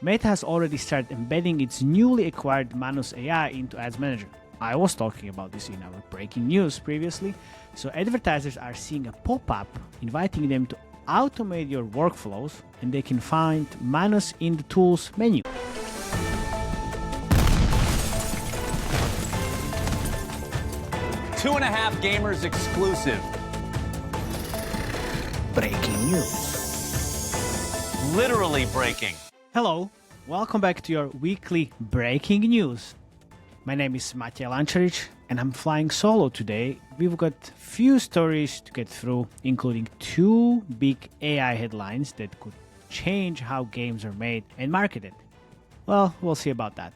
Meta has already started embedding its newly acquired Manus AI into Ads Manager. I was talking about this in our breaking news previously. So advertisers are seeing a pop-up inviting them to automate your workflows, and they can find Manus in the Tools menu. Two and a half gamers exclusive. Breaking news. Literally breaking. Hello, welcome back to your weekly breaking news. My name is Matej Lančarić and I'm flying solo today. We've got few stories to get through, including two big AI headlines that could change how games are made and marketed. Well, we'll see about that.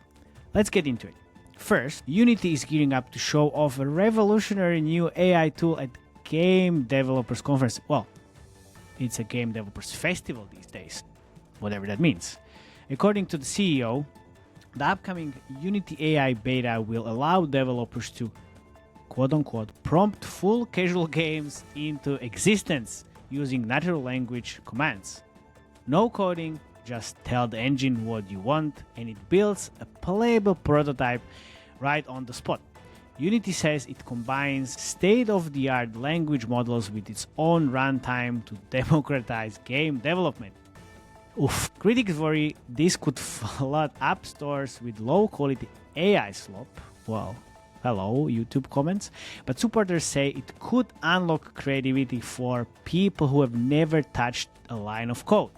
Let's get into it. First, Unity is gearing up to show off a revolutionary new AI tool at Game Developers Conference. Well, it's a Game Developers Festival these days, whatever that means. According to the CEO, the upcoming Unity AI beta will allow developers to, quote-unquote, prompt full casual games into existence using natural language commands. No coding, just tell the engine what you want, and it builds a playable prototype right on the spot. Unity says it combines state-of-the-art language models with its own runtime to democratize game development. Oof. Critics worry this could flood app stores with low-quality AI slop. Well, hello, YouTube comments. But supporters say it could unlock creativity for people who have never touched a line of code.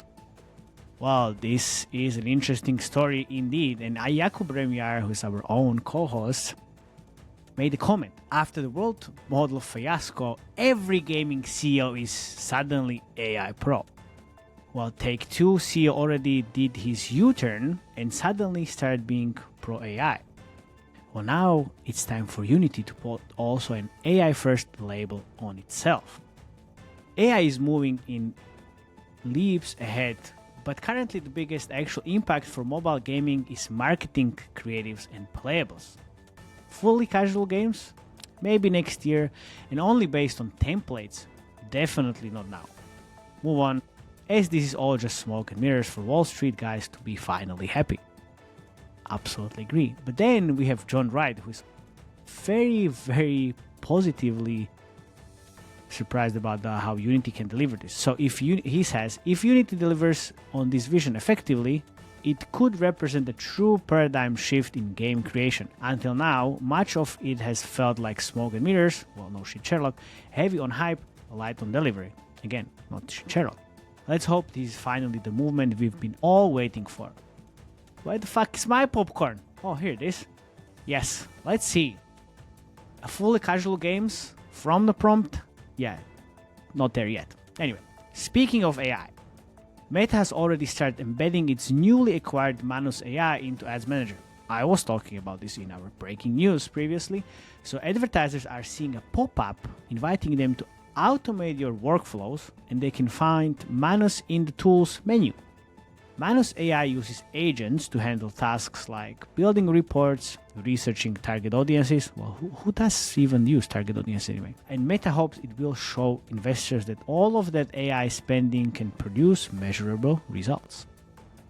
Well, this is an interesting story indeed. And Jakub Remjar, who is our own co-host, made a comment. After the world model fiasco, every gaming CEO is suddenly AI pro. Well, Take-Two CEO already did his U-turn and suddenly started being pro-AI. Well, now it's time for Unity to put also an AI-first label on itself. AI is moving in leaps ahead, but currently the biggest actual impact for mobile gaming is marketing creatives and playables. Fully casual games? Maybe next year, and only based on templates. Definitely not now. Move on, as this is all just smoke and mirrors for Wall Street guys to be finally happy. Absolutely agree. But then we have John Wright, who is very positively surprised about how Unity can deliver this. So he says, if Unity delivers on this vision effectively, it could represent a true paradigm shift in game creation. Until now, much of it has felt like smoke and mirrors, well, no shit Sherlock, heavy on hype, light on delivery. Again, not shit Sherlock. Let's hope this is finally the movement we've been all waiting for. Where the fuck is my popcorn? Oh, here it is. Yes, let's see. A fully casual games from the prompt? Yeah, not there yet. Anyway, speaking of AI, Meta has already started embedding its newly acquired Manus AI into Ads Manager. I was talking about this in our breaking news previously. So advertisers are seeing a pop-up inviting them to automate your workflows, and they can find Manus in the Tools menu. Manus AI uses agents to handle tasks like building reports, researching target audiences. Well, who does even use target audience anyway? And Meta hopes it will show investors that all of that AI spending can produce measurable results.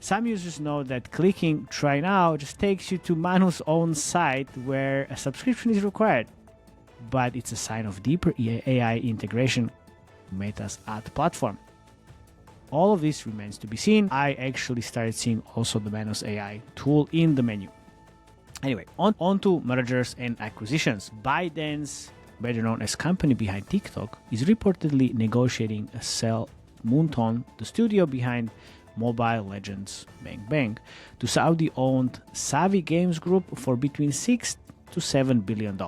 Some users know that clicking Try Now just takes you to Manus' own site where a subscription is required. But it's a sign of deeper AI integration in Meta's ad platform. All of this remains to be seen. I actually started seeing also the Manus AI tool in the menu. Anyway, on to mergers and acquisitions. ByteDance, better known as company behind TikTok, is reportedly negotiating a sell Moonton, the studio behind Mobile Legends Bang Bang, to Saudi-owned Savvy Games Group for between $6 to $7 billion.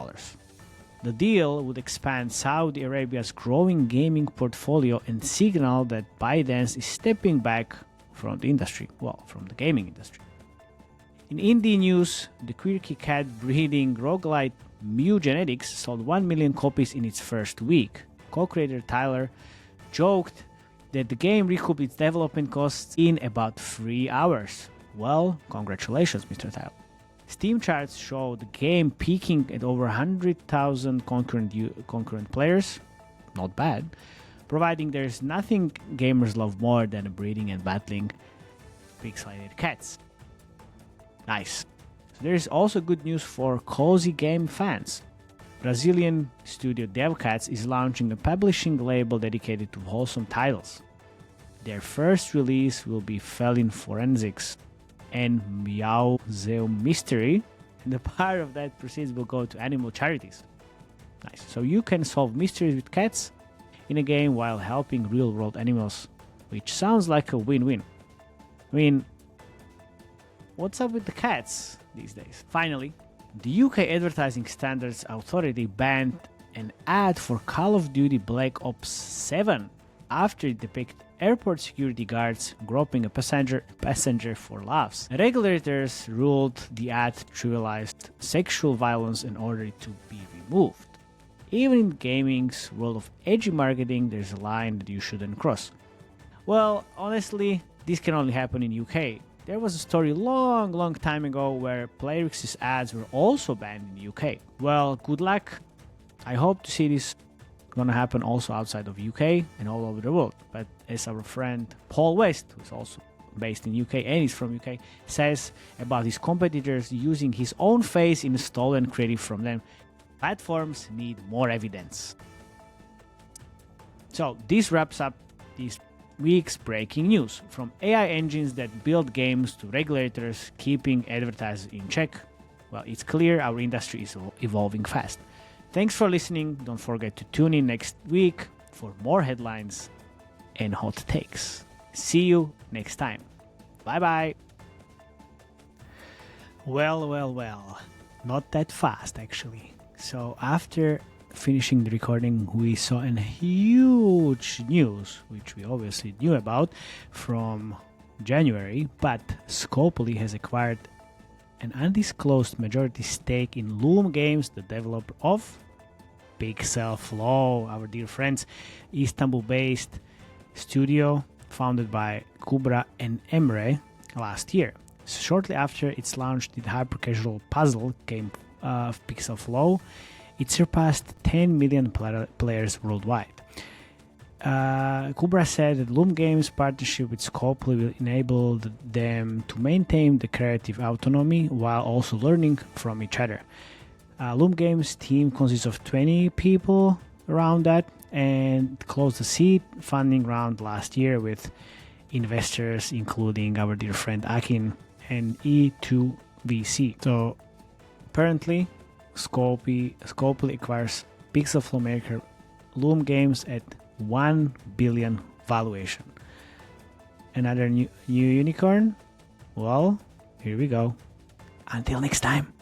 The deal would expand Saudi Arabia's growing gaming portfolio and signal that ByteDance is stepping back from the industry, from the gaming industry. In indie news, the quirky cat breeding roguelite Mew Genetics sold 1 million copies in its first week. Co-creator Tyler joked that the game recouped its development costs in about 3 hours. Well, congratulations, Mr. Tyler. Steam charts show the game peaking at over 100,000 concurrent players. Not bad. Providing there's nothing gamers love more than breeding and battling pixelated cats. Nice. So there is also good news for cozy game fans. Brazilian studio DevCats is launching a publishing label dedicated to wholesome titles. Their first release will be Felin Forensics and Meow Zeo Mystery, and the part of that proceeds will go to animal charities. Nice. So you can solve mysteries with cats in a game while helping real-world animals, which sounds like a win-win. I mean, what's up with the cats these days? Finally, the UK Advertising Standards Authority banned an ad for Call of Duty Black Ops 7 after it depicted airport security guards groping a passenger for laughs. Regulators ruled the ad trivialized sexual violence and ordered it to be removed. Even in gaming's world of edgy marketing, there's a line that you shouldn't cross. Well, honestly, this can only happen in UK. There was a story long time ago where Playrix's ads were also banned in the UK. Well, good luck. I hope to see this gonna happen also outside of UK and all over the world. But as our friend Paul West, who's also based in UK and is from UK, says about his competitors using his own face in stolen creative from them, platforms need more evidence. So this wraps up this week's breaking news. From AI engines that build games to regulators keeping advertisers in check, well, it's clear our industry is evolving fast. Thanks for listening. Don't forget to tune in next week for more headlines and hot takes. See you next time. Bye bye. Well. Not that fast, actually. So after finishing the recording, we saw a huge news, which we obviously knew about from January, but Scopely has acquired an undisclosed majority stake in Loom Games, the developer of PixelFlow, our dear friends, Istanbul-based studio founded by Kubra and Emre last year. Shortly after its launch, the hyper-casual puzzle game of PixelFlow, it surpassed 10 million players worldwide. Kubra said that Loom Games' partnership with Scopely will enable them to maintain the creative autonomy while also learning from each other. Loom Games' team consists of 20 people around that and closed the seed funding round last year with investors including our dear friend Akin and E2VC. So apparently Scopely acquires PixelFlow maker Loom Games at 1 billion valuation. Another new unicorn? Well, here we go. Until next time.